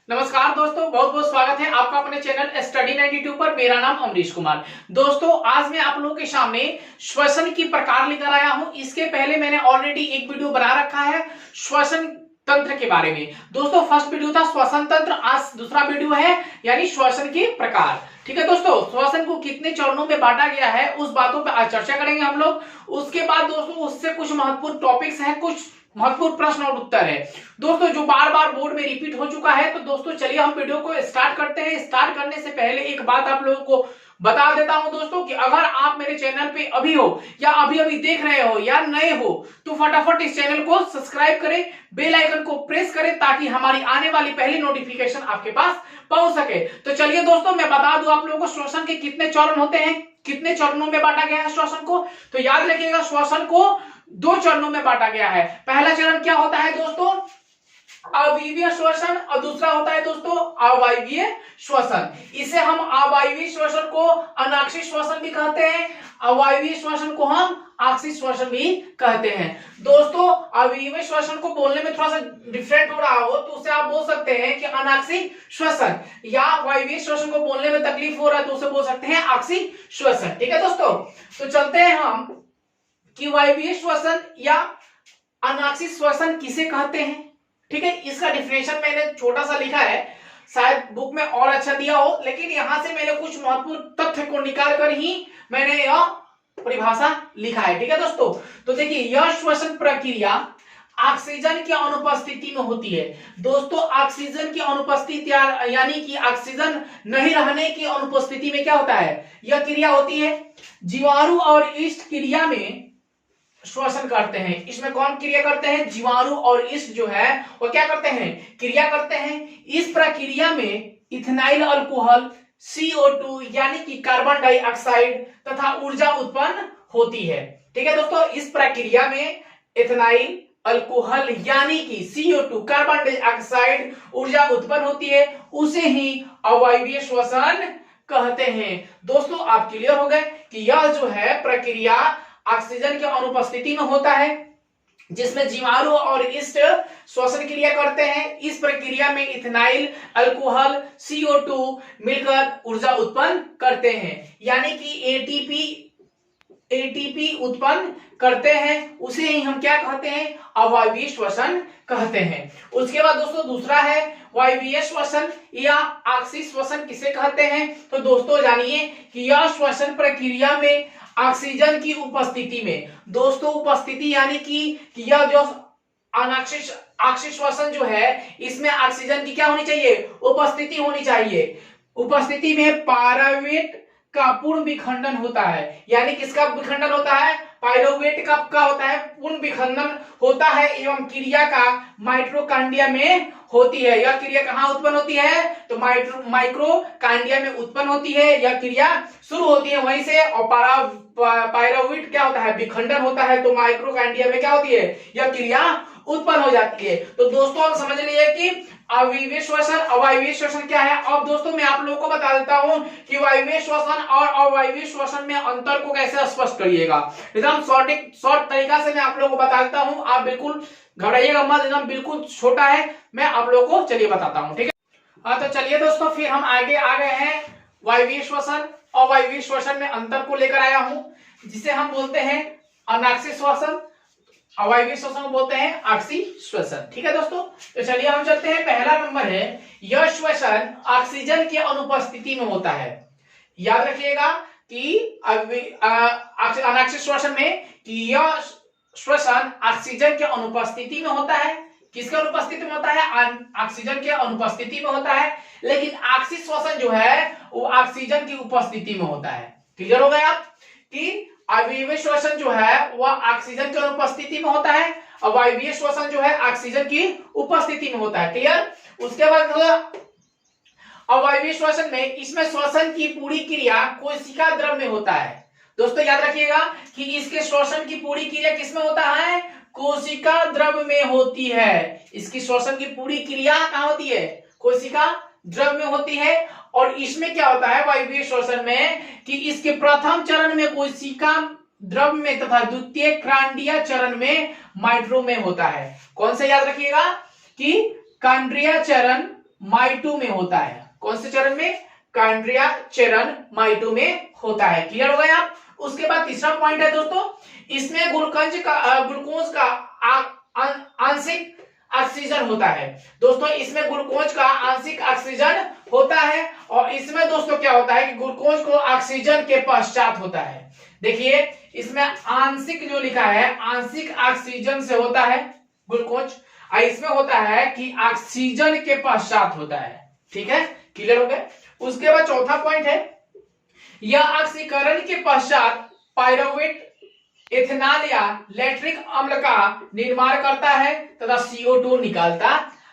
नमस्कार दोस्तों, बहुत बहुत स्वागत है आपका अपने चैनल स्टडी 92 पर। मेरा नाम अमरीश कुमार। दोस्तों, आज मैं आप लोगों के सामने श्वसन की प्रकार लेकर आया हूं। इसके पहले मैंने ऑलरेडी एक वीडियो बना रखा है श्वसन तंत्र के बारे में। दोस्तों, फर्स्ट वीडियो था श्वसन तंत्र, आज दूसरा वीडियो है यानी श्वसन के प्रकार। ठीक है दोस्तों, श्वसन को कितने चरणों में बांटा गया है उस बातों पर आज चर्चा करेंगे हम लोग। उसके बाद दोस्तों उससे कुछ महत्वपूर्ण टॉपिक्स हैं, कुछ महत्वपूर्ण प्रश्न और उत्तर है दोस्तों जो बार बार बोर्ड में रिपीट हो चुका है। तो दोस्तों चलिए हम वीडियो को स्टार्ट करते हैं। स्टार्ट करने से पहले एक बात आप लोगों को बता देता हूं दोस्तों कि अगर आप मेरे चैनल पे अभी हो या अभी अभी देख रहे हो या नए हो तो फटाफट इस चैनल को सब्सक्राइब करें, बेल आइकन को प्रेस करें ताकि हमारी आने वाली पहली नोटिफिकेशन आपके पास पहुंच सके। तो चलिए दोस्तों मैं बता दूं आप लोगों को श्वसन के कितने चरण होते हैं, कितने चरणों में बांटा गया है श्वसन को। तो याद रखिएगा, श्वसन को दो चरणों में बांटा गया है। पहला चरण क्या होता है दोस्तों, अवायवीय श्वसन, और दूसरा होता है दोस्तों अवायवीय श्वसन। इसे हम अवायवीय श्वसन को अनाक्षी श्वसन भी कहते हैं, अवायवीय श्वसन को हम आक्षी श्वसन भी कहते हैं। दोस्तों अवायवीय श्वसन को बोलने में थोड़ा सा डिफरेंट हो रहा हो तो उसे आप बोल सकते हैं कि अनाक्षी श्वसन, या अवायवीय श्वसन को बोलने में तकलीफ हो रहा है तो उसे बोल सकते हैं आक्षी श्वसन। ठीक है दोस्तों, तो चलते हैं हम कि वायवीय श्वसन या अनाक्षी श्वसन किसे कहते हैं। ठीक है, इसका डिफिनेशन मैंने छोटा सा लिखा है, शायद बुक में और अच्छा दिया हो, लेकिन यहां से मैंने कुछ महत्वपूर्ण तथ्य को निकाल कर ही मैंने यह परिभाषा लिखा है। ठीक है दोस्तों, तो देखिए यह श्वसन प्रक्रिया ऑक्सीजन की अनुपस्थिति में होती है। दोस्तों ऑक्सीजन की अनुपस्थिति यानी कि ऑक्सीजन नहीं रहने की अनुपस्थिति में क्या होता है, यह क्रिया होती है। जीवाणु और ईस्ट क्रिया में श्वसन करते हैं। इसमें कौन क्रिया करते हैं, जीवाणु और ईस्ट जो है वो क्या करते हैं, क्रिया करते हैं। इस प्रक्रिया में इथेनाइल अल्कोहल CO2 यानी कि कार्बन डाइऑक्साइड तथा ऊर्जा उत्पन्न होती है। ठीक है दोस्तों, इस प्रक्रिया में इथेनाइल अल्कोहल यानी कि CO2 कार्बन डाइऑक्साइड ऊर्जा उत्पन्न होती है, उसे ही अवायवीय श्वसन कहते हैं। दोस्तों आप क्लियर हो गए कि यह जो है प्रक्रिया ऑक्सीजन की अनुपस्थिति में होता है, जिसमें जीवाणु और ईस्ट श्वसन क्रिया करते हैं। इस प्रक्रिया में इथेनाइल अल्कोहल CO2 मिलकर ऊर्जा उत्पन्न करते हैं, यानी कि एटीपी उत्पन्न करते हैं, उसे ही हम क्या कहते हैं, अवायवीय श्वसन कहते हैं। उसके बाद दोस्तों दूसरा है वायवीय श्वसन या आक्षी श्वसन किसे कहते हैं। तो दोस्तों जानिए कि यह श्वसन प्रक्रिया में ऑक्सीजन की उपस्थिति में, दोस्तों उपस्थिति यानी कि यह जो अनाक्षी श्वसन जो है इसमें ऑक्सीजन की क्या होनी चाहिए, उपस्थिति होनी चाहिए। उपस्थिति में पायरुवेट का पूर्ण विखंडन होता है, यानी किसका विखंडन होता है, पायरुवेट का होता है पूर्ण विखंडन होता है, एवं क्रिया का माइटोकांड्रिया में होती है। यह क्रिया कहां उत्पन्न होती है, तो माइक्रोकांड्रिया में उत्पन्न होती है। यह क्रिया शुरू होती है वहीं से, और पायरुवेट क्या होता है, विखंडन होता है, तो माइक्रोकांड्रिया में क्या होती है, यह क्रिया उत्पन्न हो जाती है। तो दोस्तों हम समझ लिए कि अवायवीय श्वसन अवायवीय श्वसन क्या है। अब दोस्तों मैं आप लोगों को बता देता हूं कि वायवीय श्वसन और अवायवीय श्वसन में अंतर को कैसे स्पष्ट करिएगा। एकदम शॉर्ट तरीका से मैं आप लोगों को बता देता हूं, आप बिल्कुल घबराइएगा मत, एकदम बिल्कुल छोटा है, मैं आप लोगों को चलिए बताता हूं। ठीक है, हाँ तो चलिए दोस्तों फिर हम आगे आ गए हैं वायवीय श्वसन और अवायवीय श्वसन में अंतर को लेकर आया हूं, जिसे हम बोलते हैं अनाक्षी श्वसन, अवायवीय श्वसन को बोलते हैं आक्षी श्वसन। ठीक है दोस्तों, तो चलिए हम चलते हैं। पहला नंबर है यह श्वसन ऑक्सीजन की अनुपस्थिति में होता है। याद रखिएगा कि अनाक्षी श्वसन में कि यह श्वसन ऑक्सीजन के अनुपस्थिति में होता है। किसके अनुपस्थिति में होता है, ऑक्सीजन के अनुपस्थिति में होता है। लेकिन आक्षी श्वसन जो है वो ऑक्सीजन की उपस्थिति में होता है। क्लियर हो गए आप कि अवायवीय श्वसन जो है वह ऑक्सीजन की अनुपस्थिति में होता है, अवायवीय श्वसन जो है ऑक्सीजन की उपस्थिति में होता है। क्लियर। उसके बाद अवायवीय श्वसन में इसमें श्वसन की पूरी क्रिया कोशिका द्रव में होता है। दोस्तों याद रखिएगा कि इसके श्वसन की पूरी क्रिया किसमें होता है, कोशिका द्रव में होती है। इसकी श्वसन की पूरी क्रिया कहां होती है, कोशिका द्रव में होती है। और इसमें क्या होता है वायवीय श्वसन में कि इसके प्रथम चरण में कोशिका द्रव में तथा द्वितीय कांड्रीय चरण में माइट्रो में होता है। कौन सा याद रखिएगा कि कांड्रीय चरण माइटू में होता है। कौन से चरण में? कैम्ब्रिया चरण माइटू में होता है। क्लियर हो गए आप? उसके बाद तीसरा पॉइंट है दोस्तों, इसमें ग्लूकोज का आंशिक ऑक्सीजन होता है। दोस्तों इसमें ग्लूकोज का आंशिक ऑक्सीजन होता है और इसमें दोस्तों क्या होता है कि ग्लूकोज को ऑक्सीजन के पश्चात होता है। देखिए इसमें आंशिक जो लिखा है, आंशिक ऑक्सीजन से होता है ग्लूकोज, और इसमें होता है कि ऑक्सीजन के पश्चात होता है। ठीक है, क्लियर हो गया? उसके बाद चौथा पॉइंट है, यह ऑक्सीकरण के पश्चात पायरुवेट, इथेनॉल या लैक्टिक अम्ल का निर्माण करता है तथा CO2 निकालता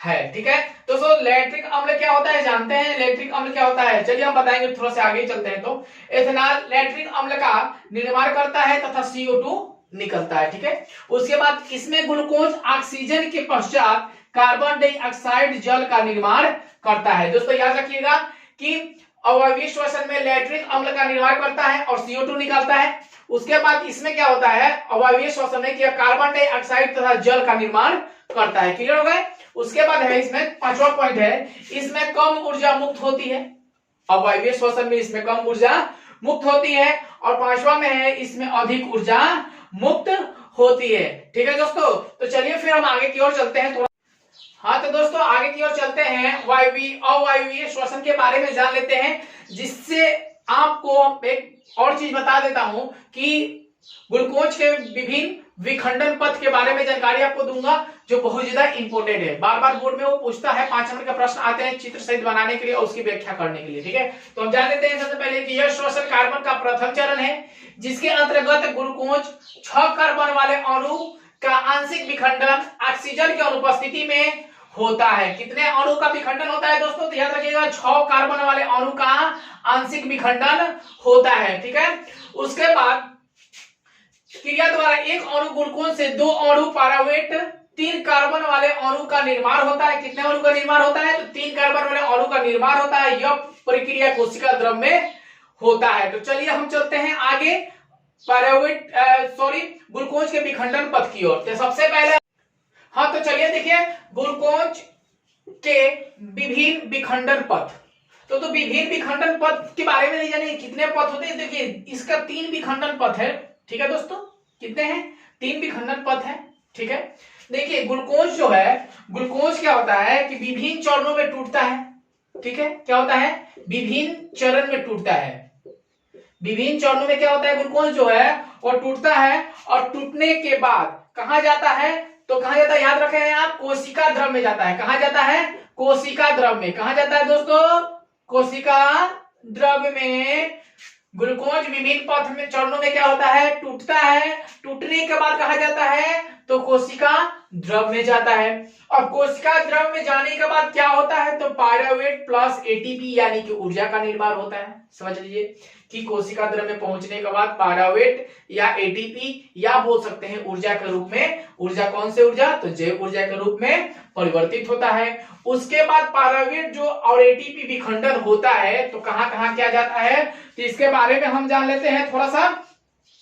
है। ठीक है दोस्तों, लैक्टिक अम्ल क्या होता है जानते हैं? लैक्टिक अम्ल क्या होता है चलिए हम बताएंगे, थोड़ा सा आगे चलते हैं। तो इथेनॉल लैक्टिक अम्ल का निर्माण करता है तथा CO2 निकलता है। ठीक है, उसके बाद इसमें ग्लूकोज ऑक्सीजन के पश्चात कार्बन डाइऑक्साइड जल का निर्माण करता है। दोस्तों याद रखिएगा कि अवायवीय श्वसन में लैक्टिक अम्ल का निर्माण करता है और CO2 निकालता है। उसके बाद इसमें क्या होता है, अवायवीय श्वसन में किया कार्बन डाइऑक्साइड तथा जल का निर्माण करता है। क्लियर हो गए? उसके बाद है इसमें पांचवा पॉइंट है, इसमें कम ऊर्जा मुक्त होती है। अवायवीय श्वसन में इसमें कम ऊर्जा मुक्त होती है और पांचवा में है इसमें अधिक ऊर्जा मुक्त होती है। ठीक है दोस्तों, तो चलिए फिर हम आगे की ओर चलते हैं थोड़ा। हाँ तो दोस्तों आगे की ओर चलते हैं, अवायवीय श्वसन के बारे में जान लेते हैं, जिससे आपको एक और चीज बता देता हूं कि ग्लूकोज के विभिन्न विखंडन पथ के बारे में जानकारी आपको दूंगा, जो बहुत ज्यादा इंपॉर्टेंट है। बार बार बोर्ड में वो पूछता है, 5 नंबर का प्रश्न आते हैं चित्र सहित बनाने के लिए और उसकी व्याख्या करने के लिए। ठीक है, तो हम जान लेते हैं सबसे पहले कि यह श्वसन कार्बन का प्रथम चरण है, जिसके अंतर्गत ग्लूकोज 6 कार्बन वाले अणु का आंशिक विखंडन ऑक्सीजन की अनुपस्थिति में होता है। कितने अणु का विखंडन होता है दोस्तों? तो याद रखिएगा 6 कार्बन वाले अणु का आंशिक विखंडन होता है। ठीक है, उसके बाद क्रिया द्वारा एक अणु ग्लूकोज से 2 अणु पायरुवेट 3 कार्बन वाले अणु का निर्माण होता है। कितने अणु का निर्माण होता है? तो 3 कार्बन वाले अणु का निर्माण होता है। यह प्रक्रिया कोशिका द्रव में होता है। तो चलिए हम चलते हैं आगे ग्लूकोज के विखंडन पथ की ओर। तो सबसे पहले हाँ तो चलिए देखिए ग्लूकोज के विभिन्न विखंडन पथ। तो विभिन्न विखंडन पथ के बारे में नहीं जाने कितने पथ होते हैं? देखिए इसका 3 विखंडन पथ है। ठीक है दोस्तों, कितने हैं? 3 विखंडन पथ है। ठीक है, देखिए ग्लूकोज जो है, ग्लूकोज क्या होता है कि विभिन्न चरणों में टूटता है। ठीक है, क्या होता है? विभिन्न चरण में टूटता है। विभिन्न चरणों में क्या होता है? ग्लूकोज जो है वो टूटता है और टूटने के बाद कहां जाता है? तो कहां जाता है याद रखे हैं आप? कोशिका द्रव में जाता है। कहां जाता है? कोशिका द्रव में। कहां जाता है दोस्तों? कोशिका द्रव में। ग्लूकोज विभिन्न पथ में चरणों में क्या होता है? टूटता है। टूटने के बाद कहा जाता है? तो कोशिका द्रव में जाता है। और कोशिका द्रव में जाने के बाद क्या होता है? तो पायरुवेट प्लस एटीपी यानी कि ऊर्जा का निर्माण होता है। समझ लीजिए कि कोशिका द्रव में पहुंचने के बाद पायरुवेट या एटीपी या बोल सकते हैं ऊर्जा के रूप में, ऊर्जा कौन से ऊर्जा? तो जैव ऊर्जा के रूप में परिवर्तित होता है। उसके बाद पायरुवेट जो और एटीपी विखंडन होता है तो कहां कहां क्या जाता है? तो इसके बारे में हम जान लेते हैं थोड़ा सा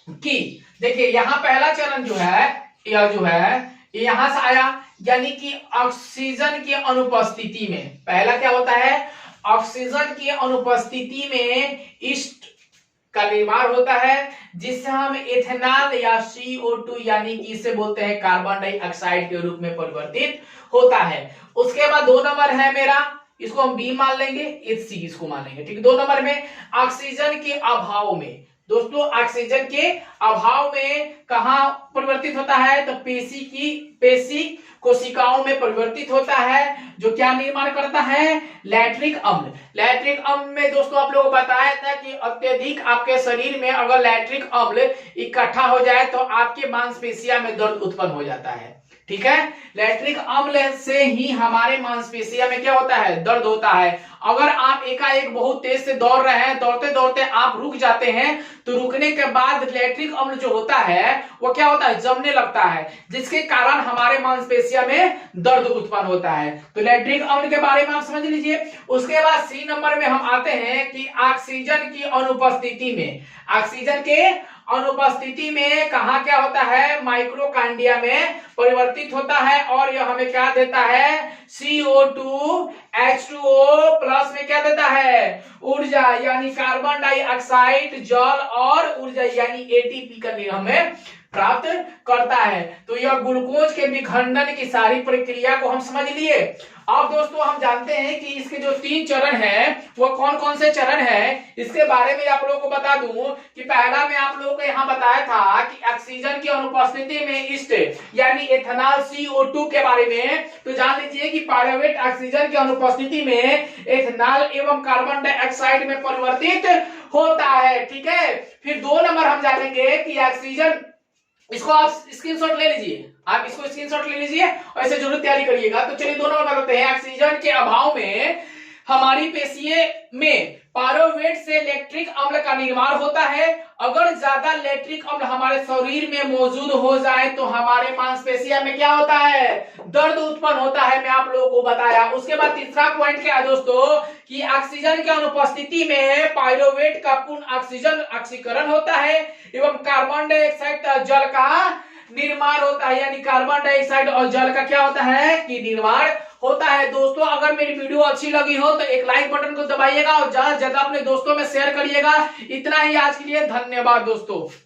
कि देखिए यहां पहला चरण जो है, यह जो है यहां से आया, यानी कि ऑक्सीजन की अनुपस्थिति में पहला क्या होता है? ऑक्सीजन की अनुपस्थिति में ईस्ट का निर्माण होता है, जिससे हम इथेनॉल या CO2 यानी कि इसे बोलते हैं कार्बन डाइऑक्साइड के रूप में परिवर्तित होता है। उसके बाद 2 नंबर है मेरा, इसको हम बी मान लेंगे, इस सी इसको मान लेंगे। ठीक है, 2 नंबर में ऑक्सीजन के अभाव में दोस्तों, ऑक्सीजन के अभाव में कहां परिवर्तित होता है? तो पेशी कोशिकाओं में परिवर्तित होता है, जो क्या निर्माण करता है? लैक्टिक अम्ल। लैक्टिक अम्ल में दोस्तों आप लोगों को बताया था कि अत्यधिक आपके शरीर में अगर लैक्टिक अम्ल इकट्ठा हो जाए तो आपके मांसपेशियों में दर्द उत्पन्न हो जाता है। ठीक है, लैक्टिक अम्ल से ही हमारे मांसपेशियों में क्या होता है? दर्द होता है। अगर आप एकाएक बहुत तेज से दौड़ रहे हैं, दौड़ते दौड़ते आप रुक जाते हैं, तो रुकने के बाद लैक्टिक अम्ल जो होता है वो क्या होता है? जमने लगता है, जिसके कारण हमारे मांसपेशियों में दर्द उत्पन्न होता है। तो लैक्टिक अम्ल के बारे में आप समझ लीजिए। उसके बाद सी नंबर में हम आते हैं कि ऑक्सीजन की अनुपस्थिति में, ऑक्सीजन के अनुपस्थिति में कहा क्या होता है, माइक्रोकांडिया में परिवर्तित होता है और यह हमें क्या देता है, CO2 H2O प्लस में क्या देता है, ऊर्जा यानी कार्बन डाइऑक्साइड, जल और ऊर्जा यानी ATP का हमें प्राप्त करता है। तो यह ग्लूकोज के विखंडन की सारी प्रक्रिया को हम समझ लिए। अब दोस्तों हम जानते हैं कि इसके जो 3 चरण हैं वो कौन कौन से चरण हैं, इसके बारे में आप लोगों को बता दूं कि पहला मैं आप लोगों को यहाँ बताया था कि ऑक्सीजन की अनुपस्थिति में ईस्ट यानी एथेनॉल CO2 के बारे में, तो जान लीजिए कि पायरुवेट ऑक्सीजन की अनुपस्थिति में एथेनॉल एवं कार्बन डाइऑक्साइड में परिवर्तित होता है। ठीक है, फिर 2 नंबर हम जानेंगे कि ऑक्सीजन, इसको आप स्क्रीनशॉट ले लीजिए, आप इसको स्क्रीनशॉट ले लीजिए और ऐसे जरूर तैयारी करिएगा। तो चलिए 2 नंबर बताते हैं, ऑक्सीजन के अभाव में हमारी पेशियों में पायरुवेट से लैक्टिक अम्ल का निर्माण होता है। अगर ज्यादा लैक्टिक अम्ल हमारे शरीर में मौजूद हो जाए तो हमारे मांसपेशियों में क्या होता है, दर्द उत्पन्न होता है, मैं आप लोगों को बताया। उसके बाद तीसरा पॉइंट क्या है दोस्तों कि ऑक्सीजन की अनुपस्थिति में पायरुवेट का पूर्ण ऑक्सीजन ऑक्सीकरण होता है एवं कार्बन डाइऑक्साइड जल का निर्माण होता है, यानी कार्बन डाइऑक्साइड और जल का क्या होता है कि निर्माण होता है। दोस्तों अगर मेरी वीडियो अच्छी लगी हो तो एक लाइक बटन को दबाइएगा और ज्यादा से ज्यादा अपने दोस्तों में शेयर करिएगा। इतना ही आज के लिए, धन्यवाद दोस्तों।